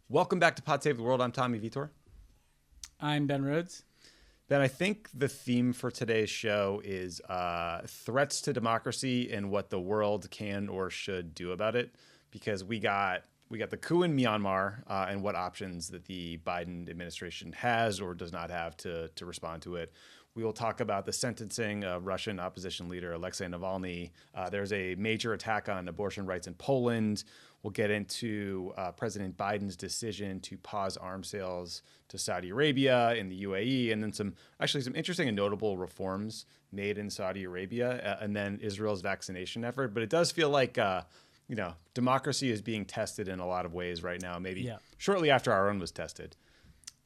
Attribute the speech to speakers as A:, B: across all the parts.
A: Welcome back to Pod Save the World. I'm Tommy Vietor.
B: I'm Ben Rhodes.
A: Ben, I think the theme for today's show is threats to democracy and what the world can or should do about it, because we got the coup in Myanmar and what options that the Biden administration has or does not have to respond to it. We will talk about the sentencing of Russian opposition leader Alexey Navalny. There's a major attack on abortion rights in Poland. We'll get into President Biden's decision to pause arms sales to Saudi Arabia and the UAE, and then some interesting and notable reforms made in Saudi Arabia, and then Israel's vaccination effort. But it does feel like democracy is being tested in a lot of ways right now, maybe shortly after our own was tested.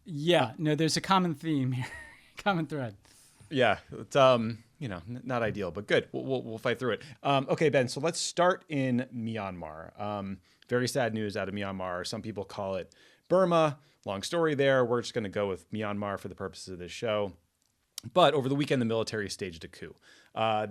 B: Yeah, no, there's a common theme here, common thread.
A: Yeah, it's not ideal, but good. We'll fight through it. Okay, Ben. So let's start in Myanmar. Very sad news out of Myanmar. Some people call it Burma. Long story there. We're just going to go with Myanmar for the purposes of this show. But over the weekend, the military staged a coup.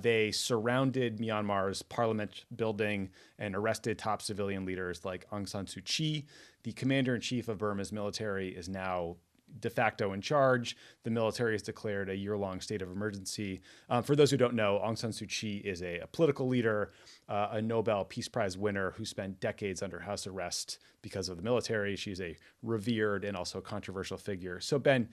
A: They surrounded Myanmar's parliament building and arrested top civilian leaders like Aung San Suu Kyi. The commander-in-chief of Burma's military is now de facto in charge. The military has declared a year-long state of emergency. For those who don't know, Aung San Suu Kyi is a political leader, a Nobel Peace Prize winner who spent decades under house arrest because of the military. She's a revered and also controversial figure. So, Ben,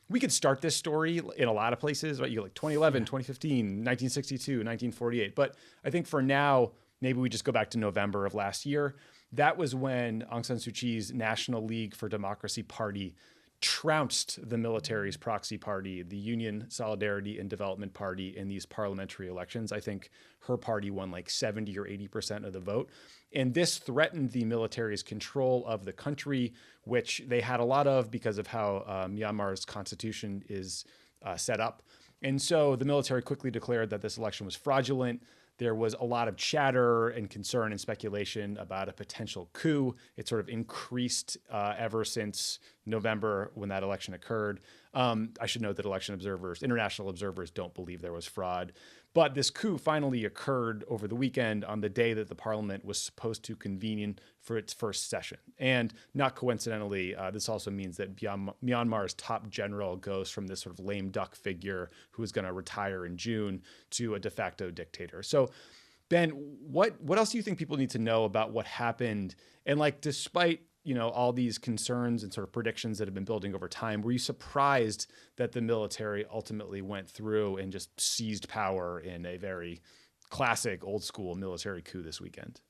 A: we could start this story in a lot of places, right? You like 2011, 2015, 1962, 1948. But I think for now, maybe we just go back to November of last year. That was when Aung San Suu Kyi's National League for Democracy party trounced the military's proxy party, the Union Solidarity and Development Party, in these parliamentary elections. I think her party won like 70 or 80% of the vote. And this threatened the military's control of the country, which they had a lot of because of how Myanmar's constitution is set up. And so the military quickly declared that this election was fraudulent. There was a lot of chatter and concern and speculation about a potential coup. It sort of increased ever since November when that election occurred. I should note that international observers don't believe there was fraud. But this coup finally occurred over the weekend on the day that the parliament was supposed to convene for its first session. And not coincidentally, this also means that Myanmar's top general goes from this sort of lame duck figure who is going to retire in June to a de facto dictator. So, Ben, what else do you think people need to know about what happened? And despite all these concerns and sort of predictions that have been building over time, were you surprised that the military ultimately went through and just seized power in a very classic old school military coup this weekend?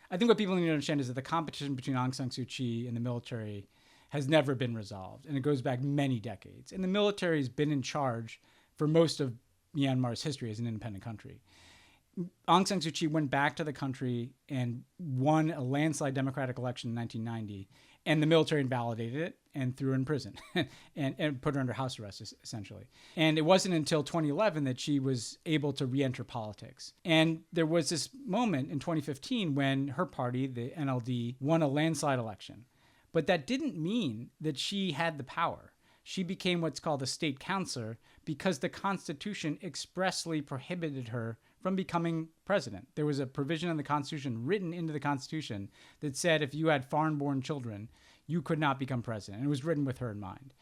B: I think what people need to understand is that the competition between Aung San Suu Kyi and the military has never been resolved, and it goes back many decades. And the military has been in charge for most of Myanmar's history as an independent country. Aung San Suu Kyi went back to the country and won a landslide democratic election in 1990, and the military invalidated it and threw her in prison and put her under house arrest, essentially. And it wasn't until 2011 that she was able to re-enter politics. And there was this moment in 2015 when her party, the NLD, won a landslide election. But that didn't mean that she had the power. She became what's called a state counselor because the Constitution expressly prohibited her from becoming president. There was a provision in the Constitution, written into the Constitution, that said if you had foreign-born children, you could not become president. And it was written with her in mind.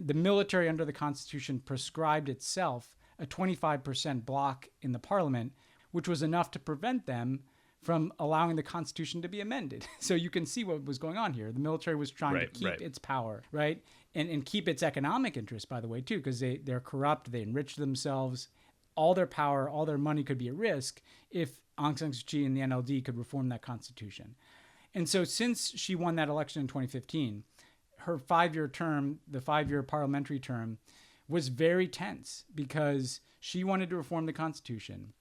B: The military under the Constitution prescribed itself a 25% block in the parliament, which was enough to prevent them from allowing the Constitution to be amended. So you can see what was going on here. The military was trying to keep its power, right? And keep its economic interests, by the way, too, because they're corrupt, they enrich themselves. All their power, all their money could be at risk if Aung San Suu Kyi and the NLD could reform that constitution. And so since she won that election in 2015, her 5-year term, the 5-year parliamentary term, was very tense because she wanted to reform the constitution.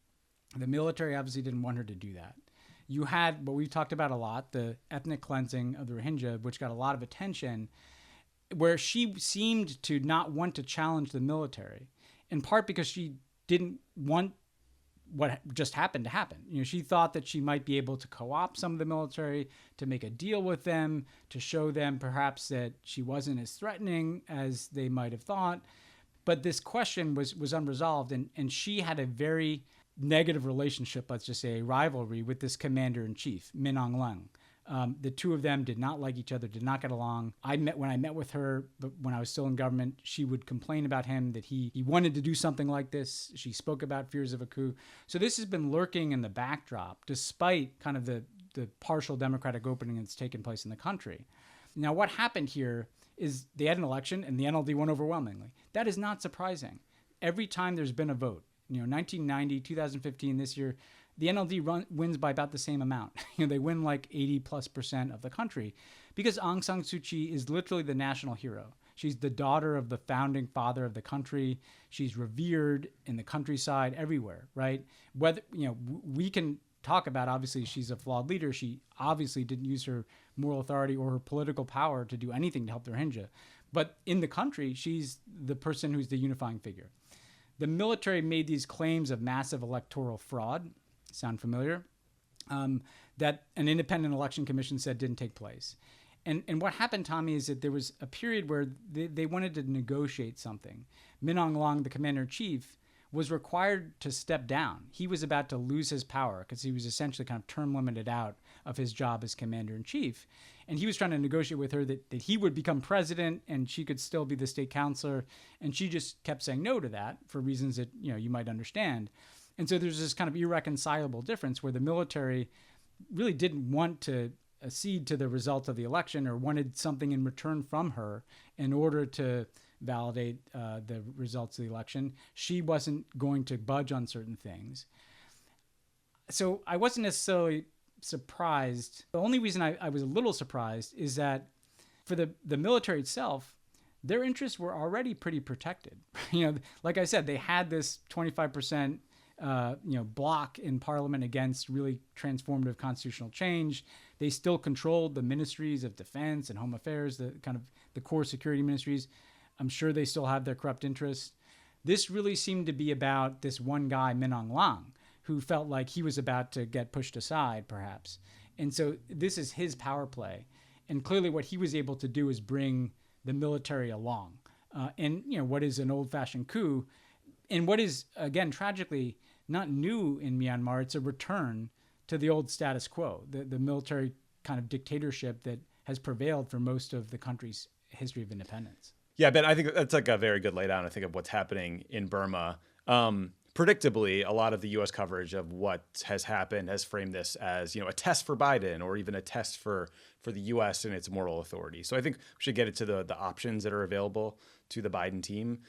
B: The military obviously didn't want her to do that. You had what we've talked about a lot, the ethnic cleansing of the Rohingya, which got a lot of attention, where she seemed to not want to challenge the military, in part because she didn't want what just happened to happen. She thought that she might be able to co-opt some of the military, to make a deal with them, to show them perhaps that she wasn't as threatening as they might have thought. But this question was unresolved, and she had a very negative relationship, let's just say a rivalry, with this commander-in-chief, Min Aung Hlaing, The two of them did not like each other, did not get along. When I met with her, but when I was still in government, she would complain about him that he wanted to do something like this. She spoke about fears of a coup. So this has been lurking in the backdrop, despite kind of the partial democratic opening that's taken place in the country. Now, what happened here is they had an election and the NLD won overwhelmingly. That is not surprising. Every time there's been a vote, 1990, 2015, this year, the NLD wins by about the same amount. They win like 80+% of the country because Aung San Suu Kyi is literally the national hero. She's the daughter of the founding father of the country. She's revered in the countryside everywhere, right? Whether, we can talk about, obviously, she's a flawed leader. She obviously didn't use her moral authority or her political power to do anything to help the Rohingya. But in the country, she's the person who's the unifying figure. The military made these claims of massive electoral fraud, sound familiar, that an independent election commission said didn't take place. And what happened, Tommy, is that there was a period where they wanted to negotiate something. Min Aung Hlaing, the commander-in-chief, was required to step down. He was about to lose his power because he was essentially kind of term limited out of his job as commander-in-chief. And he was trying to negotiate with her that he would become president and she could still be the state counselor. And she just kept saying no to that for reasons that you might understand. And so there's this kind of irreconcilable difference where the military really didn't want to accede to the result of the election or wanted something in return from her in order to validate the results of the election. She wasn't going to budge on certain things. So I wasn't necessarily surprised. The only reason I was a little surprised is that for the military itself, their interests were already pretty protected. Like I said, they had this 25% block in parliament against really transformative constitutional change. They still controlled the ministries of defense and home affairs, the kind of the core security ministries. I'm sure they still have their corrupt interests. This really seemed to be about this one guy, Min Aung Hlaing, who felt like he was about to get pushed aside, perhaps. And so this is his power play. And clearly what he was able to do is bring the military along. And what is an old-fashioned coup, and what is, again, tragically, not new in Myanmar, it's a return to the old status quo, the military kind of dictatorship that has prevailed for most of the country's history of independence.
A: Yeah, Ben, I think that's like a very good laydown, I think, of what's happening in Burma. Predictably, a lot of the U.S. coverage of what has happened has framed this as, a test for Biden or even a test for the U.S. and its moral authority. So I think we should get into the options that are available to the Biden team.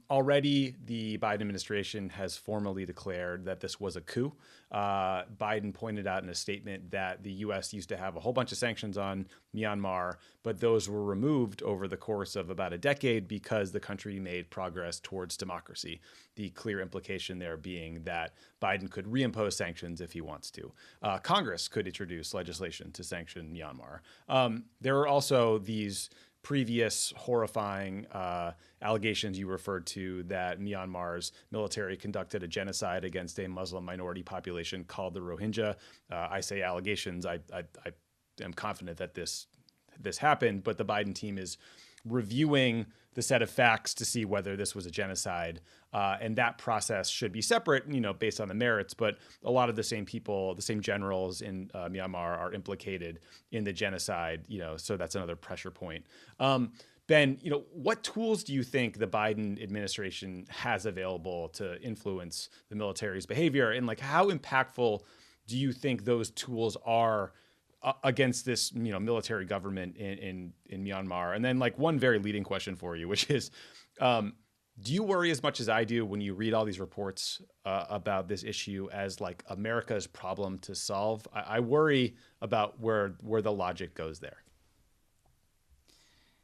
A: Already, the Biden administration has formally declared that this was a coup. Biden pointed out in a statement that the U.S. used to have a whole bunch of sanctions on Myanmar, but those were removed over the course of about a decade because the country made progress towards democracy. The clear implication there being that Biden could reimpose sanctions if he wants to. Congress could introduce legislation to sanction Myanmar. There are also these previous horrifying allegations you referred to that Myanmar's military conducted a genocide against a Muslim minority population called the Rohingya. I say allegations. I am confident that this happened, but the Biden team is reviewing the set of facts to see whether this was a genocide. And that process should be separate, based on the merits. But a lot of the same people, the same generals in Myanmar are implicated in the genocide, so that's another pressure point. Ben, what tools do you think the Biden administration has available to influence the military's behavior? And how impactful do you think those tools are against this, military government in Myanmar? And then one very leading question for you, which is, do you worry as much as I do when you read all these reports about this issue as America's problem to solve? I worry about where the logic goes there.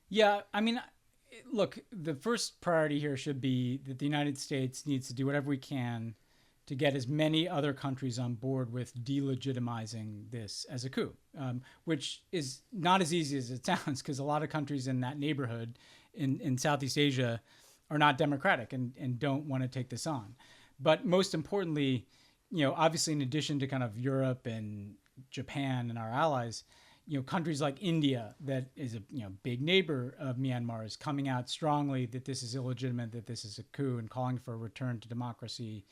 B: Yeah, I mean, look, the first priority here should be that the United States needs to do whatever we can to get as many other countries on board with delegitimizing this as a coup, which is not as easy as it sounds, because a lot of countries in that neighborhood in Southeast Asia are not democratic and don't want to take this on. But most importantly, obviously in addition to kind of Europe and Japan and our allies, countries like India, that is a big neighbor of Myanmar, is coming out strongly that this is illegitimate, that this is a coup, and calling for a return to democracy.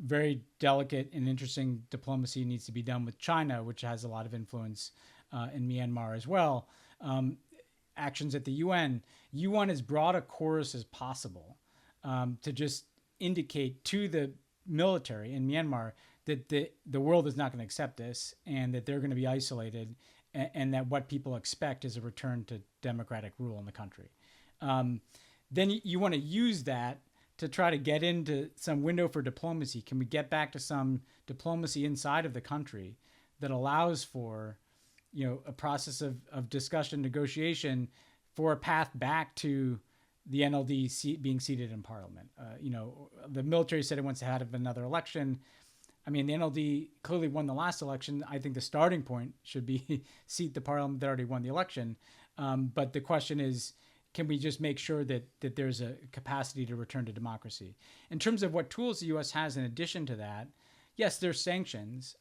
B: Very delicate and interesting diplomacy needs to be done with China, which has a lot of influence in Myanmar as well. Actions at the UN. You want as broad a chorus as possible to just indicate to the military in Myanmar that the world is not going to accept this and that they're going to be isolated, and that what people expect is a return to democratic rule in the country. Then you want to use that to try to get into some window for diplomacy. Can we get back to some diplomacy inside of the country that allows for, a process of discussion, negotiation for a path back to the NLD being seated in parliament? The military said it wants to have another election. I mean, the NLD clearly won the last election. I think the starting point should be seat the parliament that already won the election. But the question is, can we just make sure that there's a capacity to return to democracy? In terms of what tools the U.S. has in addition to that, yes, there's sanctions.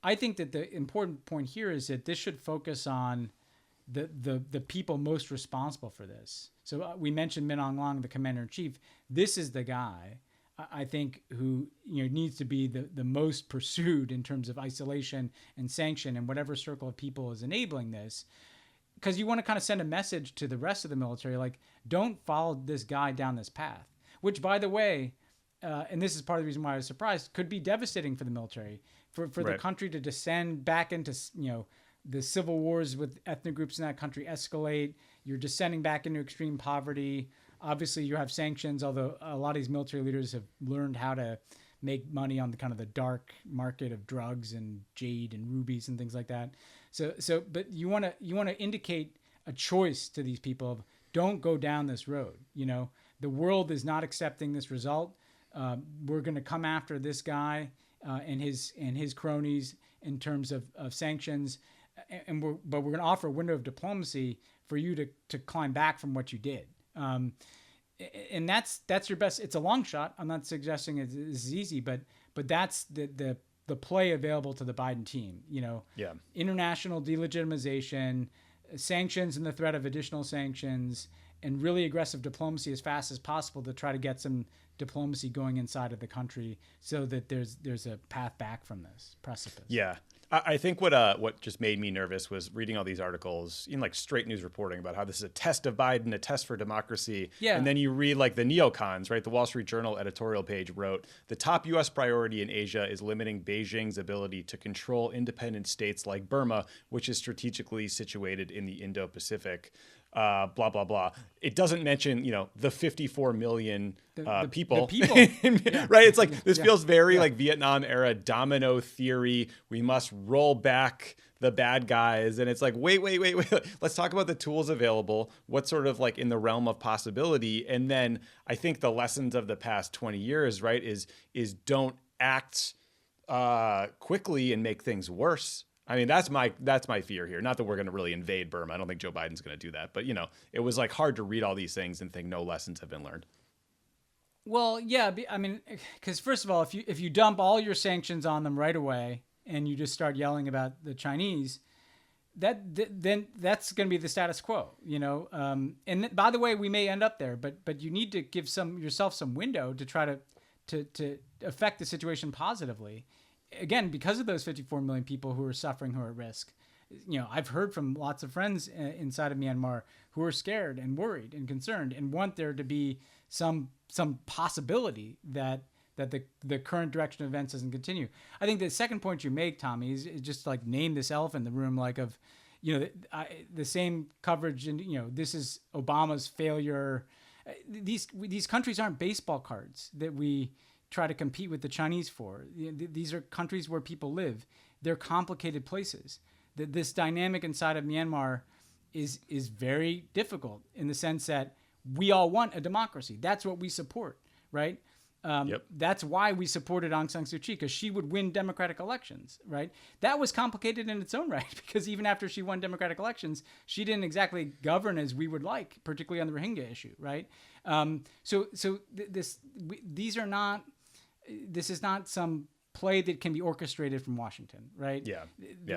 B: I think that the important point here is that this should focus on the people most responsible for this. So we mentioned Min Aung Hlaing, the commander-in-chief. This is the guy, I think, who needs to be the most pursued in terms of isolation and sanction and whatever circle of people is enabling this. Because you want to kind of send a message to the rest of the military, like, don't follow this guy down this path, which, by the way, and this is part of the reason why I was surprised, could be devastating for the military, for the country to descend back into, the civil wars with ethnic groups in that country escalate. You're descending back into extreme poverty. Obviously, you have sanctions, although a lot of these military leaders have learned how to make money on the kind of the dark market of drugs and jade and rubies and things like that. But you want to indicate a choice to these people of, don't go down this road. The world is not accepting this result. We're going to come after this guy and his cronies in terms of sanctions, but we're going to offer a window of diplomacy for you to climb back from what you did. And that's your best. It's a long shot. I'm not suggesting it's easy, but that's the play available to the Biden team. International delegitimization, sanctions and the threat of additional sanctions, and really aggressive diplomacy as fast as possible to try to get some diplomacy going inside of the country so that there's a path back from this precipice.
A: Yeah. I think what just made me nervous was reading all these articles in like straight news reporting about how this is a test of Biden, a test for democracy. Yeah. And then you read like the neocons, right? The Wall Street Journal editorial page wrote, the top U.S. priority in Asia is limiting Beijing's ability to control independent states like Burma, which is strategically situated in the Indo-Pacific. Blah, blah, blah. It doesn't mention, the 54 million people.
B: The people.
A: Yeah. Right? It's like, this feels very like Vietnam era domino theory. We must roll back the bad guys. And it's like, wait. Let's talk about the tools available. What's sort of like in the realm of possibility. And then I think the lessons of the past 20 years, right, is don't act quickly and make things worse. I mean, that's my fear here. Not that we're going to really invade Burma. I don't think Joe Biden's going to do that. But, it was like hard to read all these things and think no lessons have been learned.
B: Well, yeah. I mean, because first of all, if you dump all your sanctions on them right away and you just start yelling about the Chinese, then that's going to be the status quo, And by the way, we may end up there, but you need to give yourself some window to try to affect the situation positively. Again, because of those 54 million people who are suffering, who are at risk, I've heard from lots of friends inside of Myanmar who are scared and worried and concerned and want there to be some possibility that the current direction of events doesn't continue. I think the second point you make, Tommy, is just like name this elephant in the room, like of, the same coverage and, this is Obama's failure. These countries aren't baseball cards that we try to compete with the Chinese for. These are countries where people live. They're complicated places. This dynamic inside of Myanmar is very difficult in the sense that we all want a democracy. That's what we support, right? Yep. That's why we supported Aung San Suu Kyi, because she would win democratic elections, right? That was complicated in its own right, because even after she won democratic elections, she didn't exactly govern as we would like, particularly on the Rohingya issue, right? This is not some play that can be orchestrated from Washington, right?
A: Yeah.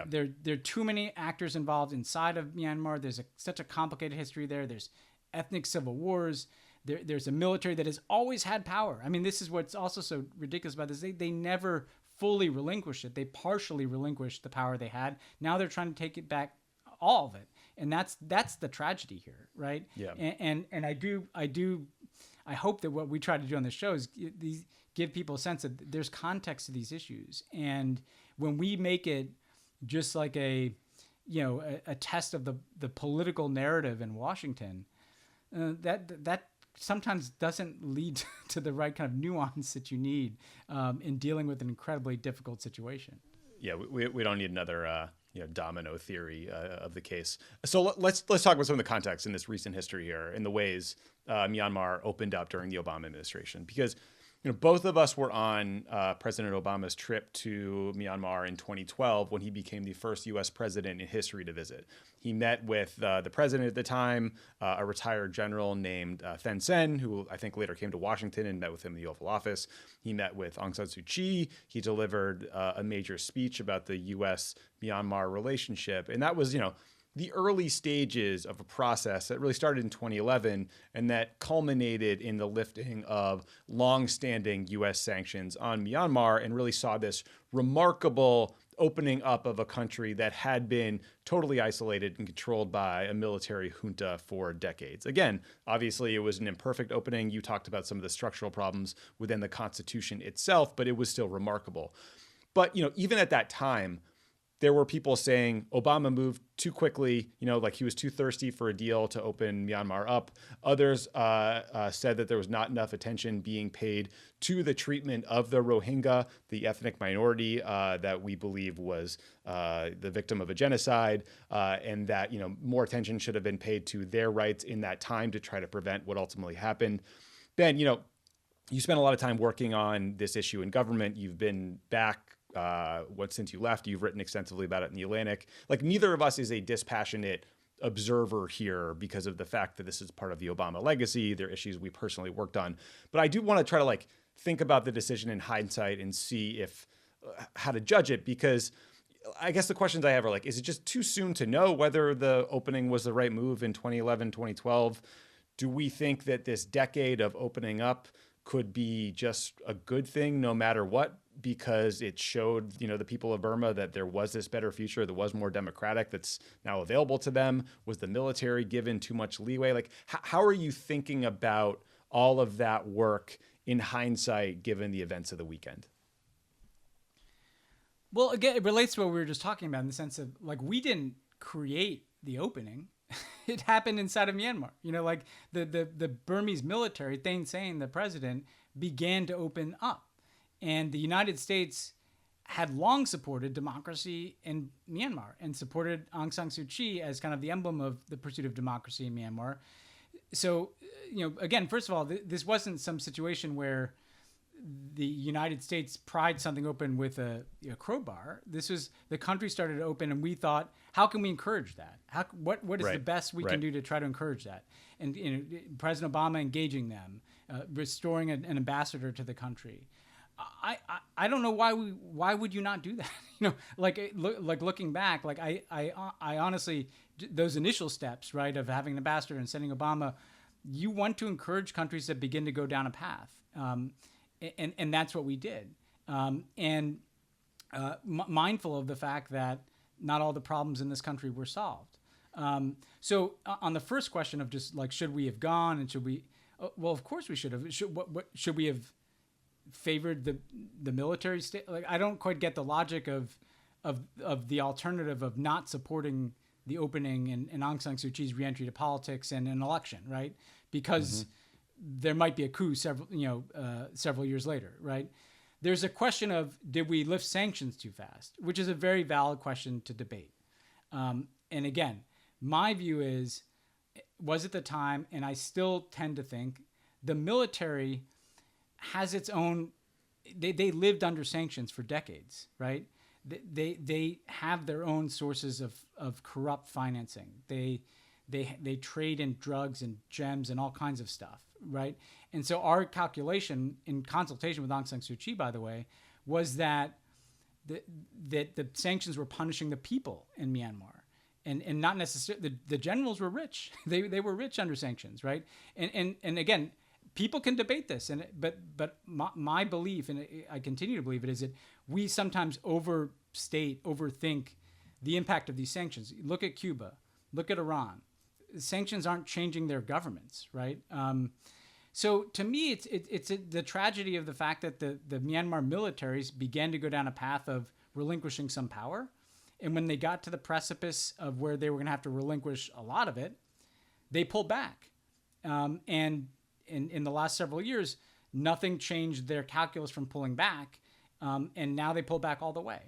B: There are too many actors involved inside of Myanmar. There's such a complicated history there. There's ethnic civil wars. There's a military that has always had power. I mean, this is what's also so ridiculous about this. They never fully relinquish it. They partially relinquished the power they had. Now they're trying to take it back, all of it, and that's the tragedy here, right?
A: Yeah.
B: And I hope that what we try to do on this show is give people a sense that there's context to these issues, and when we make it just like a test of the political narrative in Washington, that sometimes doesn't lead to the right kind of nuance that you need in dealing with an incredibly difficult situation.
A: Yeah, we don't need another domino theory of the case. So let's talk about some of the context in this recent history here, in the ways Myanmar opened up during the Obama administration, because both of us were on President Obama's trip to Myanmar in 2012 when he became the first U.S. president in history to visit. He met with the president at the time, a retired general named Thein Sein, who I think later came to Washington and met with him in the Oval Office. He met with Aung San Suu Kyi. He delivered a major speech about the U.S.-Myanmar relationship. And that was, the early stages of a process that really started in 2011 and that culminated in the lifting of long-standing U.S. sanctions on Myanmar, and really saw this remarkable opening up of a country that had been totally isolated and controlled by a military junta for decades. Again, obviously, it was an imperfect opening. You talked about some of the structural problems within the Constitution itself, but it was still remarkable. But, even at that time, there were people saying Obama moved too quickly, like he was too thirsty for a deal to open Myanmar up. Others said that there was not enough attention being paid to the treatment of the Rohingya, the ethnic minority that we believe was the victim of a genocide, and that more attention should have been paid to their rights in that time to try to prevent what ultimately happened. Ben, you spent a lot of time working on this issue in government. You've been back since you left. You've written extensively about it in The Atlantic. Like, neither of us is a dispassionate observer here because of the fact that this is part of the Obama legacy. They're issues we personally worked on. But I do want to try to think about the decision in hindsight and see how to judge it, because I guess the questions I have are is it just too soon to know whether the opening was the right move in 2011, 2012? Do we think that this decade of opening up could be just a good thing no matter what, because it showed, the people of Burma that there was this better future, that was more democratic, that's now available to them? Was the military given too much leeway? How are you thinking about all of that work in hindsight, given the events of the weekend?
B: Well, again, it relates to what we were just talking about in the sense of we didn't create the opening. It happened inside of Myanmar. The Burmese military, Thein Sein, the president, began to open up. And the United States had long supported democracy in Myanmar and supported Aung San Suu Kyi as kind of the emblem of the pursuit of democracy in Myanmar. So, again, first of all, this wasn't some situation where the United States pried something open with a crowbar. This was, the country started to open, and we thought, how can we encourage that? What is the best we can do to try to encourage that? And President Obama engaging them, restoring an ambassador to the country. I don't know why would you not do that? Looking back, I honestly, those initial steps, right, of having an ambassador and sending Obama, you want to encourage countries that begin to go down a path. And that's what we did. Mindful of the fact that not all the problems in this country were solved. So on the first question of just should we have gone, and should we? Well, of course we should have. Should we have favored the military state? I don't quite get the logic of the alternative of not supporting the opening and Aung San Suu Kyi's reentry to politics and an election, right? Because there might be a coup several years later, right? There's a question of, did we lift sanctions too fast, which is a very valid question to debate. And again, my view is, was it the time? And I still tend to think the military has its own. They lived under sanctions for decades, right? They have their own sources of corrupt financing. They trade in drugs and gems and all kinds of stuff, right? And so our calculation, in consultation with Aung San Suu Kyi, by the way, was that the sanctions were punishing the people in Myanmar, and not necessarily the generals were rich. They were rich under sanctions, right? And again, people can debate this, but my belief, and I continue to believe it, is that we sometimes overthink the impact of these sanctions. Look at Cuba, look at Iran. Sanctions aren't changing their governments, right? So to me, it's the tragedy of the fact that the Myanmar militaries began to go down a path of relinquishing some power. And when they got to the precipice of where they were going to have to relinquish a lot of it, they pulled back. And in the last several years, nothing changed their calculus from pulling back. And now they pull back all the way.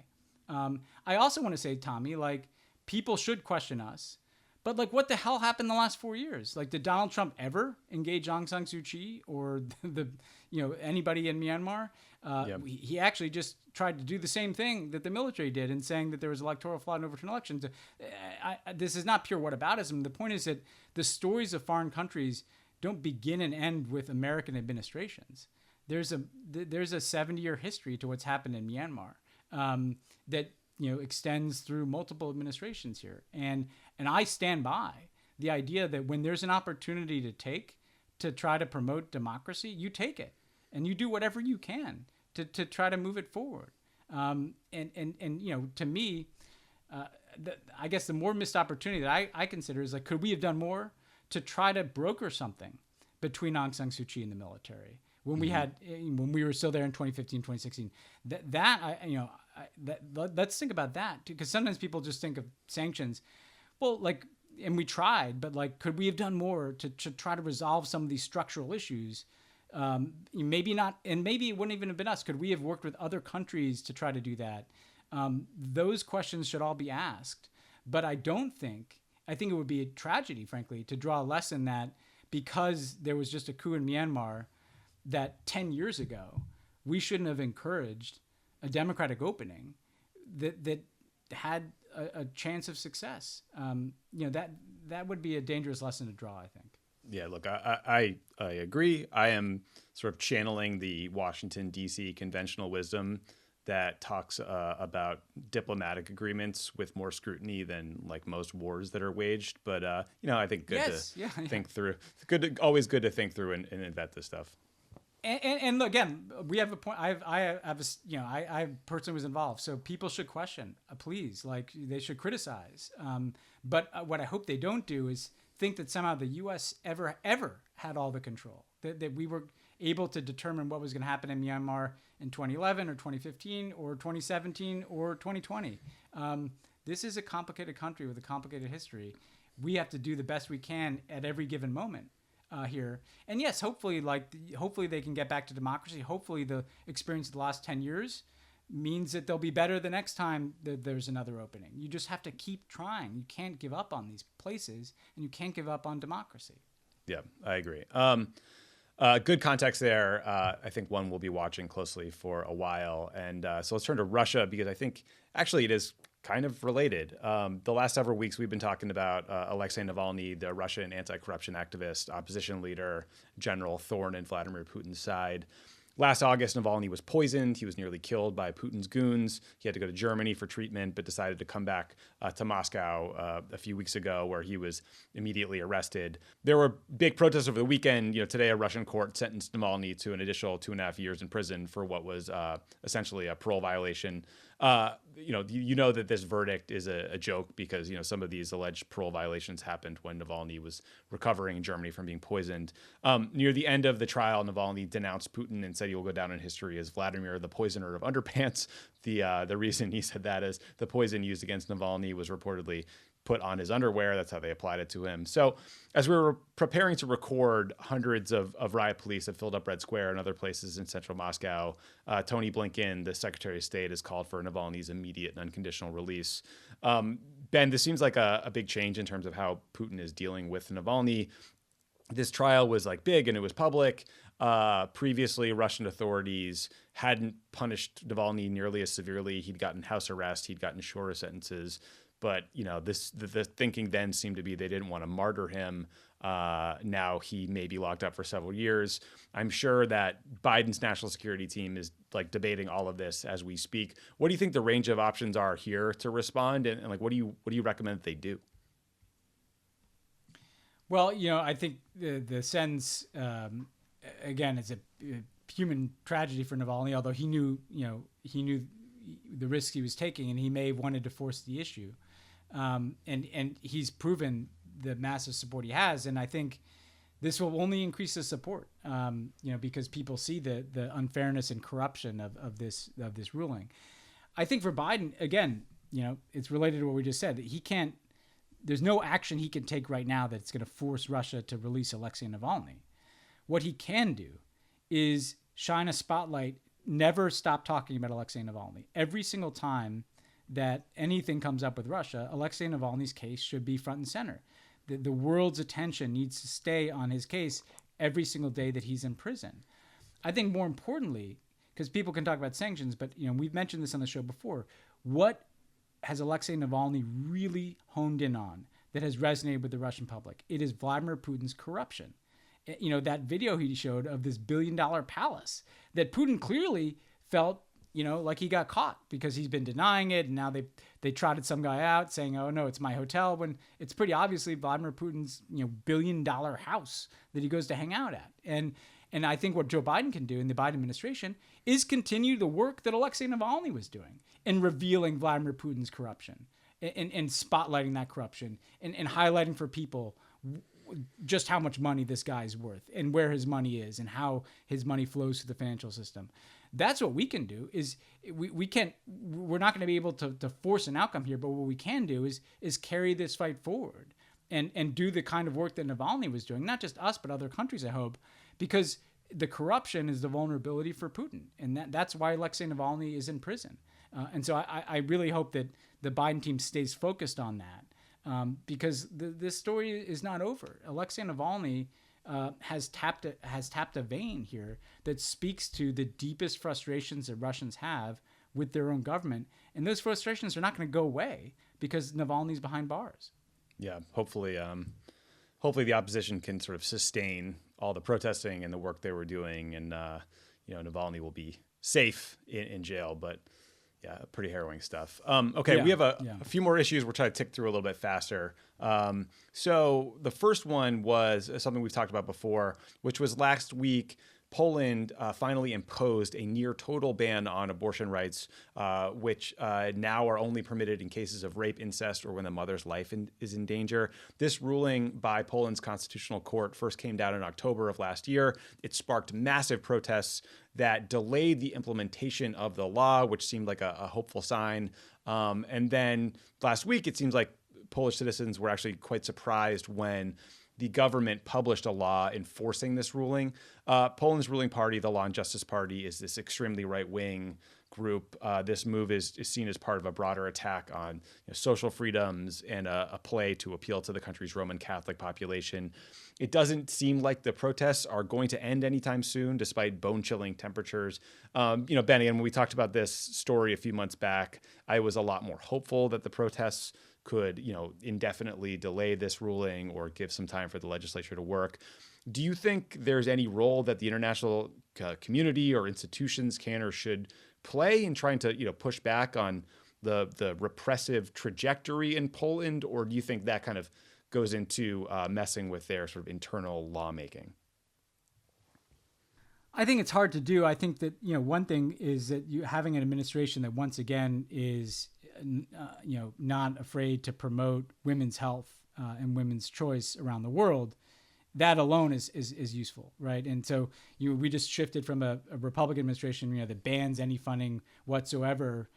B: I also want to say, Tommy, like, people should question us. But like, what the hell happened the last 4 years? Like, did Donald Trump ever engage Aung San Suu Kyi or anybody in Myanmar? He actually just tried to do the same thing that the military did in saying that there was electoral fraud and overturned elections. This is not pure whataboutism. The point is that the stories of foreign countries don't begin and end with American administrations. There's a 70-year history to what's happened in Myanmar that extends through multiple administrations here. And I stand by the idea that when there's an opportunity to try to promote democracy, you take it and you do whatever you can to try to move it forward. To me, I guess the more missed opportunity that I consider is, like, could we have done more to try to broker something between Aung San Suu Kyi and the military when we were still there in 2015, 2016? Let's think about that too, because sometimes people just think of sanctions. Well, like, and we tried, but like, could we have done more to try to resolve some of these structural issues? Maybe not, and maybe it wouldn't even have been us. Could we have worked with other countries to try to do that? Those questions should all be asked. But I think it would be a tragedy, frankly, to draw a lesson that because there was just a coup in Myanmar, that 10 years ago, we shouldn't have encouraged a democratic opening that had a chance of success. That would be a dangerous lesson to draw, I think.
A: Yeah, look, I agree. I am sort of channeling the Washington, D.C. conventional wisdom that talks about diplomatic agreements with more scrutiny than like most wars that are waged. But, I think think through. Always good to think through and vet this stuff.
B: And again, we have a point. I personally was involved, so people should question, please. Like, they should criticize. But what I hope they don't do is think that somehow the U.S. ever had all the control. That we were able to determine what was going to happen in Myanmar in 2011 or 2015 or 2017 or 2020. This is a complicated country with a complicated history. We have to do the best we can at every given moment. Here. And yes, hopefully they can get back to democracy. Hopefully the experience of the last 10 years means that they'll be better the next time that there's another opening. You just have to keep trying. You can't give up on these places, and you can't give up on democracy.
A: Yeah, I agree. Good context there. I think one we'll be watching closely for a while. And so let's turn to Russia, because I think actually it is kind of related. The last several weeks, we've been talking about Alexey Navalny, the Russian anti-corruption activist, opposition leader, general thorn in Vladimir Putin's side. Last August, Navalny was poisoned. He was nearly killed by Putin's goons. He had to go to Germany for treatment, but decided to come back to Moscow a few weeks ago, where he was immediately arrested. There were big protests over the weekend. Today a Russian court sentenced Navalny to an additional 2.5 years in prison for what was essentially a parole violation. That this verdict is a joke because, some of these alleged parole violations happened when Navalny was recovering in Germany from being poisoned. Near the end of the trial, Navalny denounced Putin and said he will go down in history as Vladimir, the poisoner of underpants. The reason he said that is the poison used against Navalny was reportedly put on his underwear. That's how they applied it to him. So as we were preparing to record, hundreds of riot police have filled up Red Square and other places in central Moscow. Tony Blinken, the Secretary of State, has called for Navalny's immediate and unconditional release. Ben, this seems like a big change in terms of how Putin is dealing with Navalny. This trial was big and it was public. Previously, Russian authorities hadn't punished Navalny nearly as severely. He'd gotten house arrest. He'd gotten shorter sentences. But, the thinking then seemed to be they didn't want to martyr him. Now he may be locked up for several years. I'm sure that Biden's national security team is debating all of this as we speak. What do you think the range of options are here to respond? And what do you recommend that they do?
B: Well, I think the sentence again, it's a human tragedy for Navalny, although he knew the risks he was taking, and he may have wanted to force the issue. And he's proven the massive support he has. And I think this will only increase the support, because people see the unfairness and corruption of this ruling. I think for Biden, again, it's related to what we just said. There's no action he can take right now that's going to force Russia to release Alexei Navalny. What he can do is shine a spotlight, never stop talking about Alexei Navalny. Every single time that anything comes up with Russia, Alexei Navalny's case should be front and center. The world's attention needs to stay on his case every single day that he's in prison. I think more importantly, because people can talk about sanctions, but we've mentioned this on the show before, what has Alexei Navalny really honed in on that has resonated with the Russian public? It is Vladimir Putin's corruption. That video he showed of this $1 billion palace that Putin clearly felt, like he got caught because he's been denying it. And now they trotted some guy out saying, oh no, it's my hotel, when it's pretty obviously Vladimir Putin's, $1 billion house that he goes to hang out at. And I think what Joe Biden can do in the Biden administration is continue the work that Alexei Navalny was doing in revealing Vladimir Putin's corruption and spotlighting that corruption and highlighting for people just how much money this guy's worth and where his money is and how his money flows through the financial system. That's what we can do. We're not going to be able to force an outcome here, but what we can do is carry this fight forward and do the kind of work that Navalny was doing, not just us, but other countries, I hope, because the corruption is the vulnerability for Putin. And that's why Alexei Navalny is in prison. And so I really hope that the Biden team stays focused on that, because this story is not over. Alexei Navalny has tapped a vein here that speaks to the deepest frustrations that Russians have with their own government. And those frustrations are not going to go away because Navalny's behind bars.
A: Yeah, hopefully the opposition can sort of sustain all the protesting and the work they were doing, and Navalny will be safe in jail. But yeah, pretty harrowing stuff. Okay, we have a few more issues we're trying to tick through a little bit faster. So the first one was something we've talked about before, which was last week. Poland finally imposed a near total ban on abortion rights, which now are only permitted in cases of rape, incest, or when the mother's life is in danger. This ruling by Poland's constitutional court first came down in October of last year. It sparked massive protests that delayed the implementation of the law, which seemed like a hopeful sign. And then last week, it seems like Polish citizens were actually quite surprised when the government published a law enforcing this ruling. Poland's ruling party, the Law and Justice Party, is this extremely right-wing group. This move is seen as part of a broader attack on social freedoms and a play to appeal to the country's Roman Catholic population. It doesn't seem like the protests are going to end anytime soon, despite bone-chilling temperatures. Ben, again, when we talked about this story a few months back, I was a lot more hopeful that the protests could, indefinitely delay this ruling or give some time for the legislature to work. Do you think there's any role that the international community or institutions can or should play in trying to, push back on the repressive trajectory in Poland, or do you think that kind of goes into messing with their sort of internal lawmaking?
B: I think it's hard to do. I think that, one thing is that you having an administration that once again is not afraid to promote women's health and women's choice around the world. That alone is useful, right? And so we just shifted from a Republican administration, that bans any funding whatsoever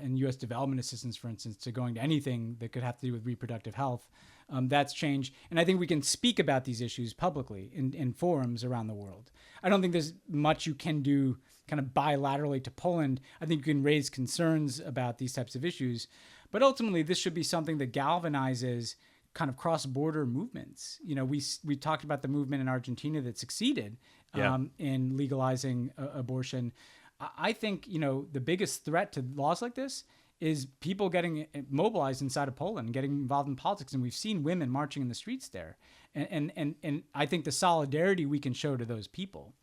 B: in U.S. development assistance, for instance, to going to anything that could have to do with reproductive health. That's changed. And I think we can speak about these issues publicly in forums around the world. I don't think there's much you can do kind of bilaterally to Poland. I think you can raise concerns about these types of issues. But ultimately, this should be something that galvanizes kind of cross-border movements. We talked about the movement in Argentina that succeeded in legalizing abortion. I think, the biggest threat to laws like this is people getting mobilized inside of Poland, getting involved in politics. And we've seen women marching in the streets there. And I think the solidarity we can show to those people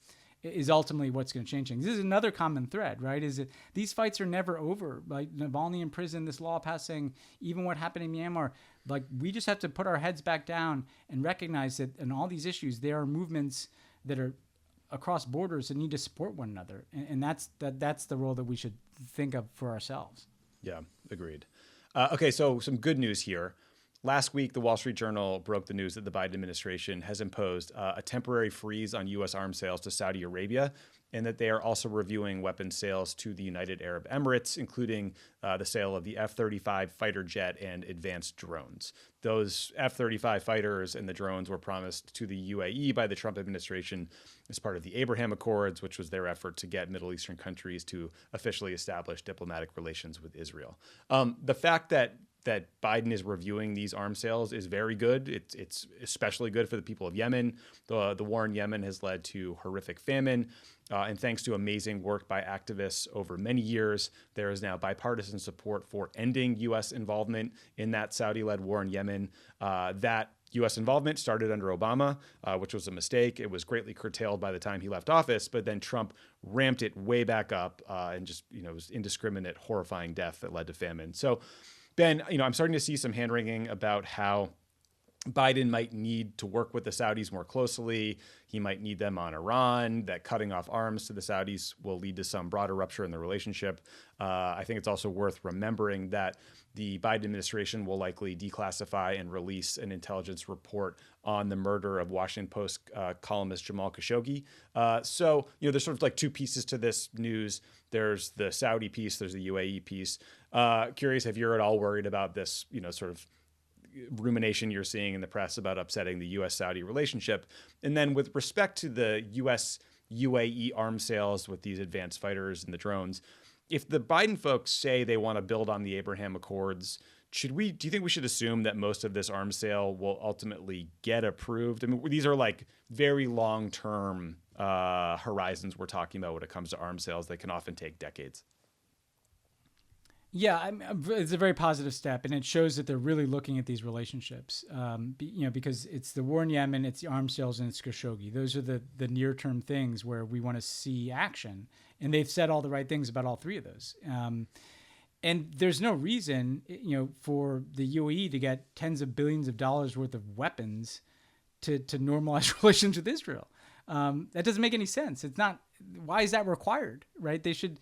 B: is ultimately what's going to change things. This is another common thread, right? Is that these fights are never over. Like Navalny in prison, this law passing, even what happened in Myanmar. Like, we just have to put our heads back down and recognize that in all these issues, there are movements that are across borders that need to support one another, and that's the role that we should think of for ourselves.
A: Yeah, agreed. Okay, so some good news here. Last week, the Wall Street Journal broke the news that the Biden administration has imposed a temporary freeze on U.S. arms sales to Saudi Arabia, and that they are also reviewing weapons sales to the United Arab Emirates, including the sale of the F-35 fighter jet and advanced drones. Those F-35 fighters and the drones were promised to the UAE by the Trump administration as part of the Abraham Accords, which was their effort to get Middle Eastern countries to officially establish diplomatic relations with Israel. The fact that Biden is reviewing these arms sales is very good. It's especially good for the people of Yemen. The war in Yemen has led to horrific famine. And thanks to amazing work by activists over many years, there is now bipartisan support for ending U.S. involvement in that Saudi-led war in Yemen. That U.S. involvement started under Obama, which was a mistake. It was greatly curtailed by the time he left office, but then Trump ramped it way back up and just, it was indiscriminate, horrifying death that led to famine. So, Ben, I'm starting to see some hand-wringing about how Biden might need to work with the Saudis more closely. He might need them on Iran, that cutting off arms to the Saudis will lead to some broader rupture in the relationship. I think it's also worth remembering that the Biden administration will likely declassify and release an intelligence report on the murder of Washington Post columnist Jamal Khashoggi. So, there's sort of like two pieces to this news. There's the Saudi piece, there's the UAE piece. Curious if you're at all worried about this, sort of rumination you're seeing in the press about upsetting the U.S.-Saudi relationship. And then with respect to the U.S.-UAE arms sales with these advanced fighters and the drones, if the Biden folks say they want to build on the Abraham Accords, do you think we should assume that most of this arms sale will ultimately get approved? I mean, these are like very long-term horizons we're talking about when it comes to arms sales. They can often take decades.
B: Yeah, it's a very positive step, and it shows that they're really looking at these relationships. Because it's the war in Yemen, it's the arms sales, and it's Khashoggi. Those are the near-term things where we want to see action, and they've said all the right things about all three of those. And there's no reason, for the UAE to get tens of billions of dollars worth of weapons to normalize relations with Israel. That doesn't make any sense. It's not. Why is that required, right? They should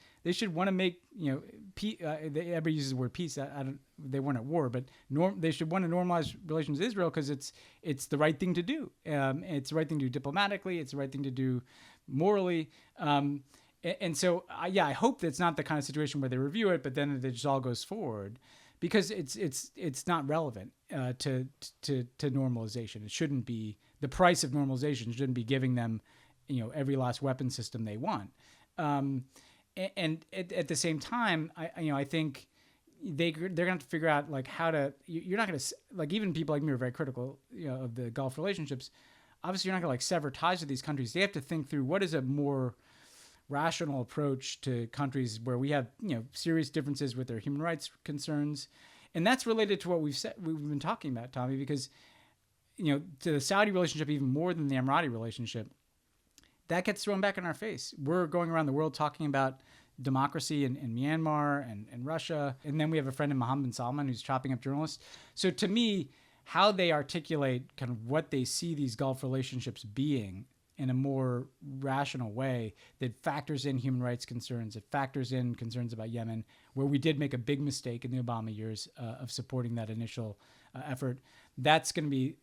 B: want to make, everybody uses the word peace. They weren't at war, but they should want to normalize relations with Israel because it's the right thing to do. It's the right thing to do diplomatically. It's the right thing to do morally. And so, I hope that's not the kind of situation where they review it, but then it just all goes forward, because it's not relevant to normalization. It shouldn't be. The price of normalization shouldn't be giving them, every last weapon system they want. And at the same time, I think they're going to have to figure out like how to. You're not going to like, even people like me are very critical, of the Gulf relationships. Obviously, you're not going to like sever ties with these countries. They have to think through what is a more rational approach to countries where we have serious differences with their human rights concerns, and that's related to what we've been talking about, Tommy, because to the Saudi relationship even more than the Emirati relationship, that gets thrown back in our face. We're going around the world talking about democracy in Myanmar and Russia, and then we have a friend in Mohammed bin Salman who's chopping up journalists. So to me, how they articulate kind of what they see these Gulf relationships being in a more rational way that factors in human rights concerns, it factors in concerns about Yemen, where we did make a big mistake in the Obama years of supporting that initial effort. That's going to be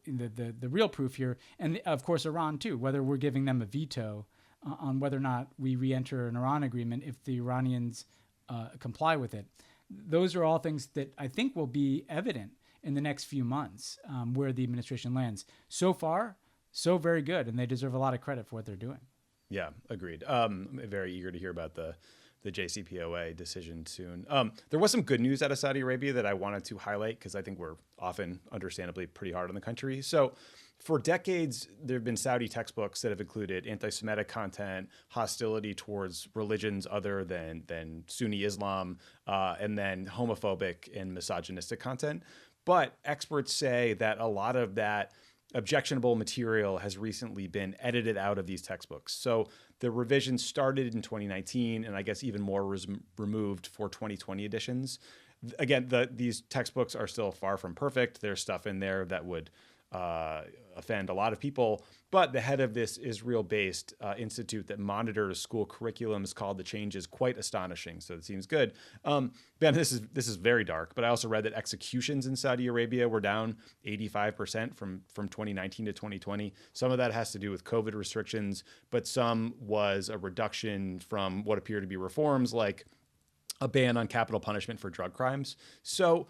B: the real proof here. And of course, Iran too, whether we're giving them a veto on whether or not we re-enter an Iran agreement if the Iranians comply with it. Those are all things that I think will be evident in the next few months where the administration lands. So far, so very good, and they deserve a lot of credit for what they're doing.
A: Yeah, agreed. I'm very eager to hear about the JCPOA decision soon. There was some good news out of Saudi Arabia that I wanted to highlight because I think we're often, understandably, pretty hard on the country. So for decades, there have been Saudi textbooks that have included anti-Semitic content, hostility towards religions other than Sunni Islam, and then homophobic and misogynistic content. But experts say that a lot of that objectionable material has recently been edited out of these textbooks. So the revision started in 2019, and I guess even more was removed for 2020 editions. Again, these textbooks are still far from perfect. There's stuff in there that would offend a lot of people. But the head of this Israel-based institute that monitors school curriculums called the changes quite astonishing. So it seems good. Ben, this is very dark, but I also read that executions in Saudi Arabia were down 85% from 2019 to 2020. Some of that has to do with COVID restrictions, but some was a reduction from what appear to be reforms like a ban on capital punishment for drug crimes. So,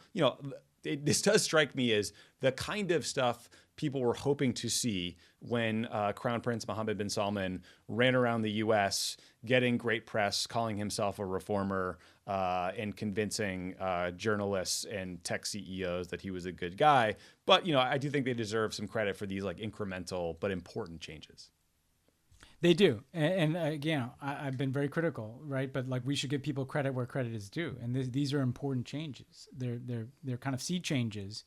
A: this does strike me as the kind of stuff people were hoping to see when Crown Prince Mohammed bin Salman ran around the U.S. getting great press, calling himself a reformer, and convincing journalists and tech CEOs that he was a good guy. But, I do think they deserve some credit for these like incremental but important changes.
B: They do, and again, I've been very critical, right? But like, we should give people credit where credit is due, and these are important changes. They're kind of sea changes,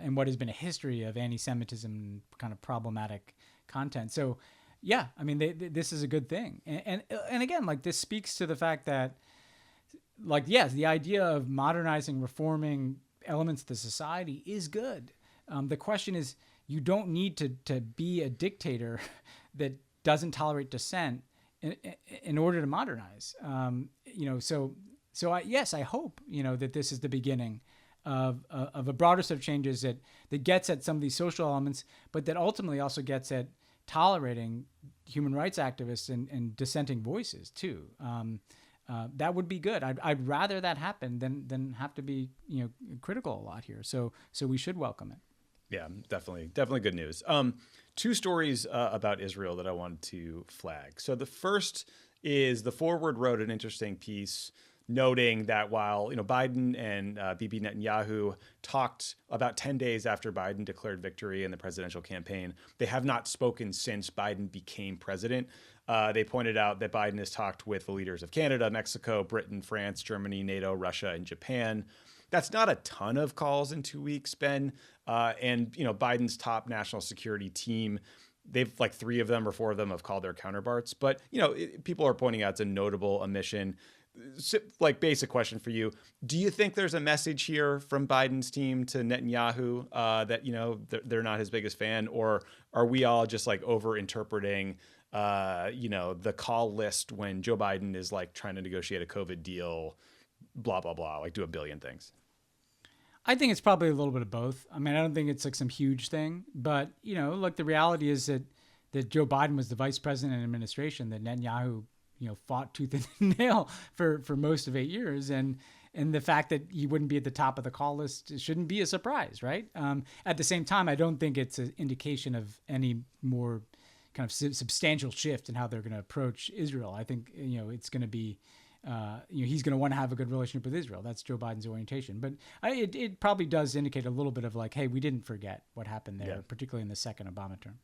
B: in what has been a history of anti-Semitism, kind of problematic content. So, yeah, I mean, this is a good thing, and again, like, this speaks to the fact that, like, yes, the idea of modernizing, reforming elements of the society is good. The question is, you don't need to be a dictator that doesn't tolerate dissent in order to modernize. I hope, that this is the beginning of a broader set of changes that gets at some of these social elements, but that ultimately also gets at tolerating human rights activists and dissenting voices too. That would be good. I'd rather that happen than have to be, critical a lot here. So we should welcome it.
A: Yeah, definitely good news. Two stories about Israel that I wanted to flag. So the first is The Forward wrote an interesting piece noting that while Biden and Bibi Netanyahu talked about 10 days after Biden declared victory in the presidential campaign, they have not spoken since Biden became president. They pointed out that Biden has talked with the leaders of Canada, Mexico, Britain, France, Germany, NATO, Russia, and Japan. That's not a ton of calls in 2 weeks, Ben. And Biden's top national security team, they've like 3 of them or 4 of them have called their counterparts. But people are pointing out it's a notable omission. Like, basic question for you: do you think there's a message here from Biden's team to Netanyahu that they're not his biggest fan, or are we all just like over interpreting the call list when Joe Biden is like trying to negotiate a COVID deal, blah blah blah, like do a billion things?
B: I think it's probably a little bit of both. I mean, I don't think it's like some huge thing, but look, the reality is that Joe Biden was the vice president in administration that Netanyahu, fought tooth and nail for most of 8 years, and the fact that he wouldn't be at the top of the call list shouldn't be a surprise, right? At the same time, I don't think it's an indication of any more kind of substantial shift in how they're going to approach Israel. I think it's going to be. He's going to want to have a good relationship with Israel. That's Joe Biden's orientation. But it probably does indicate a little bit of like, hey, we didn't forget what happened there, particularly in the second Obama term.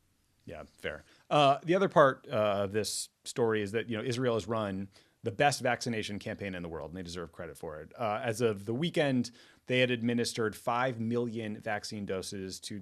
A: Yeah, fair. The other part of this story is that Israel has run the best vaccination campaign in the world, and they deserve credit for it. As of the weekend, they had administered 5 million vaccine doses to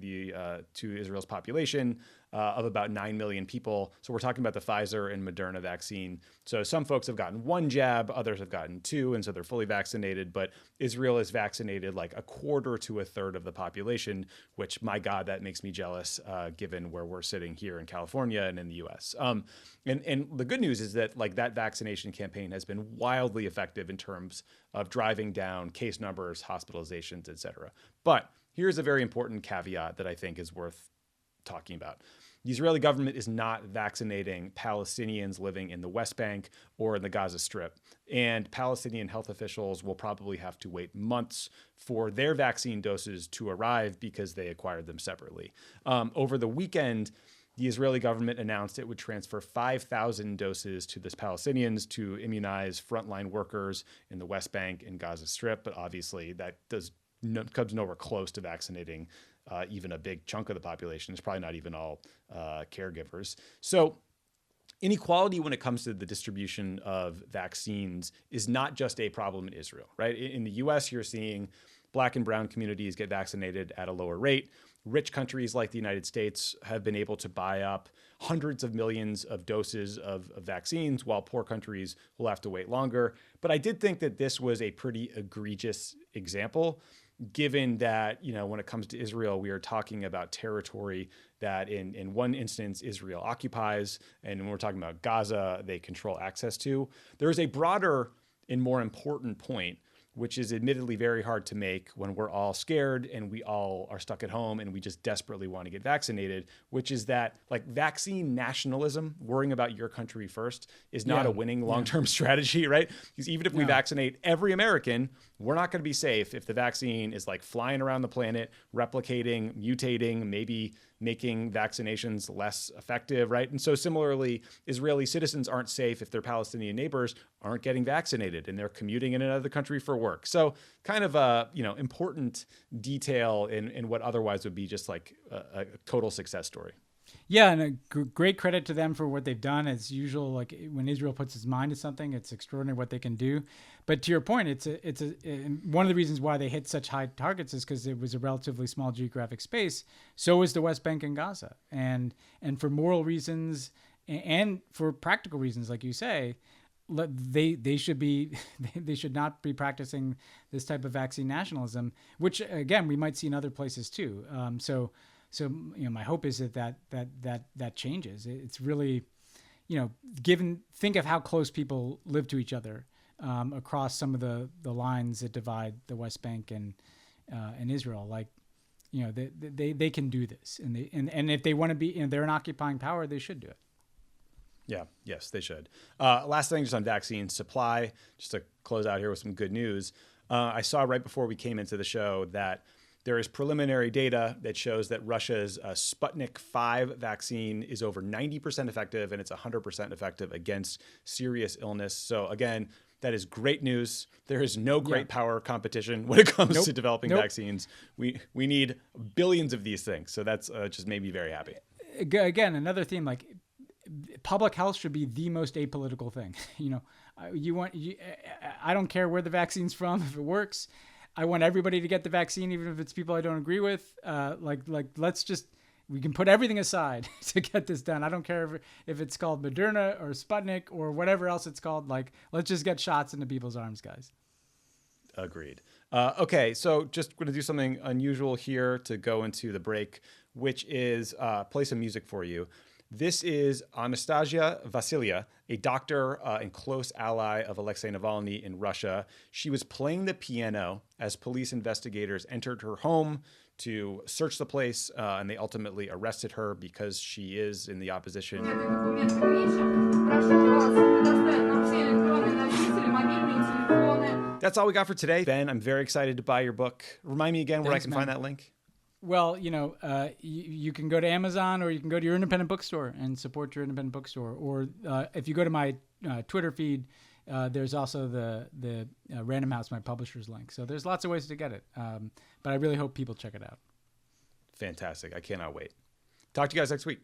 A: Israel's population of about 9 million people. So we're talking about the Pfizer and Moderna vaccine. So some folks have gotten 1 jab, others have gotten 2, and so they're fully vaccinated. But Israel has vaccinated like a quarter to a third of the population, which, my God, that makes me jealous, given where we're sitting here in California and in the U.S. And the good news is that like that vaccination campaign has been wildly effective in terms of driving down case numbers, hospitalizations, et cetera. But here's a very important caveat that I think is worth talking about. The Israeli government is not vaccinating Palestinians living in the West Bank or in the Gaza Strip. And Palestinian health officials will probably have to wait months for their vaccine doses to arrive because they acquired them separately. Over the weekend, the Israeli government announced it would transfer 5,000 doses to the Palestinians to immunize frontline workers in the West Bank and Gaza Strip. But obviously that comes nowhere close to vaccinating even a big chunk of the population. It's probably not even all caregivers. So inequality when it comes to the distribution of vaccines is not just a problem in Israel, right? In the US, you're seeing Black and brown communities get vaccinated at a lower rate. Rich countries like the United States have been able to buy up hundreds of millions of doses of vaccines, while poor countries will have to wait longer. But I did think that this was a pretty egregious example. given that, when it comes to Israel, we are talking about territory that in one instance Israel occupies, and when we're talking about Gaza, they control access to. There is a broader and more important point, which is admittedly very hard to make when we're all scared and we all are stuck at home and we just desperately want to get vaccinated, which is that like vaccine nationalism, worrying about your country first, is not a winning long-term strategy, right? Because even if we vaccinate every American, we're not going to be safe if the vaccine is like flying around the planet, replicating, mutating, maybe making vaccinations less effective, right? And so similarly, Israeli citizens aren't safe if their Palestinian neighbors aren't getting vaccinated and they're commuting in another country for work. So kind of a, important detail in what otherwise would be just like a total success story.
B: Yeah, and a great credit to them for what they've done. As usual, like when Israel puts its mind to something, it's extraordinary what they can do. But to your point, it's one of the reasons why they hit such high targets is because it was a relatively small geographic space. So is the West Bank and Gaza, and for moral reasons and for practical reasons, like you say, they should not be practicing this type of vaccine nationalism, which again we might see in other places too. So my hope is that changes. It's really, think of how close people live to each other across some of the lines that divide the West Bank and Israel. Like, they can do this, and if they want to be, they're an occupying power, they should do it.
A: Yeah, yes, they should. Last thing, just on vaccine supply, just to close out here with some good news. I saw right before we came into the show that there is preliminary data that shows that Russia's Sputnik 5 vaccine is over 90% effective, and it's 100% effective against serious illness. So again, that is great news. There is no great power competition when it comes to developing vaccines. We need billions of these things. So that's just made me very happy.
B: Again, another theme, like public health should be the most apolitical thing. I don't care where the vaccine's from. If it works, I want everybody to get the vaccine, even if it's people I don't agree with. We can put everything aside to get this done. I don't care if it's called Moderna or Sputnik or whatever else it's called. Like, let's just get shots into people's arms, guys.
A: Agreed. Okay, so just going to do something unusual here to go into the break, which is play some music for you. This is Anastasia Vasilya, a doctor and close ally of Alexey Navalny in Russia. She was playing the piano as police investigators entered her home to search the place, and they ultimately arrested her because she is in the opposition. That's all we got for today. Ben, I'm very excited to buy your book. Remind me again where I can find that link.
B: Well, you can go to Amazon, or you can go to your independent bookstore and support your independent bookstore. Or if you go to my Twitter feed, there's also the Random House, my publisher's link. So there's lots of ways to get it. But I really hope people check it out.
A: Fantastic. I cannot wait. Talk to you guys next week.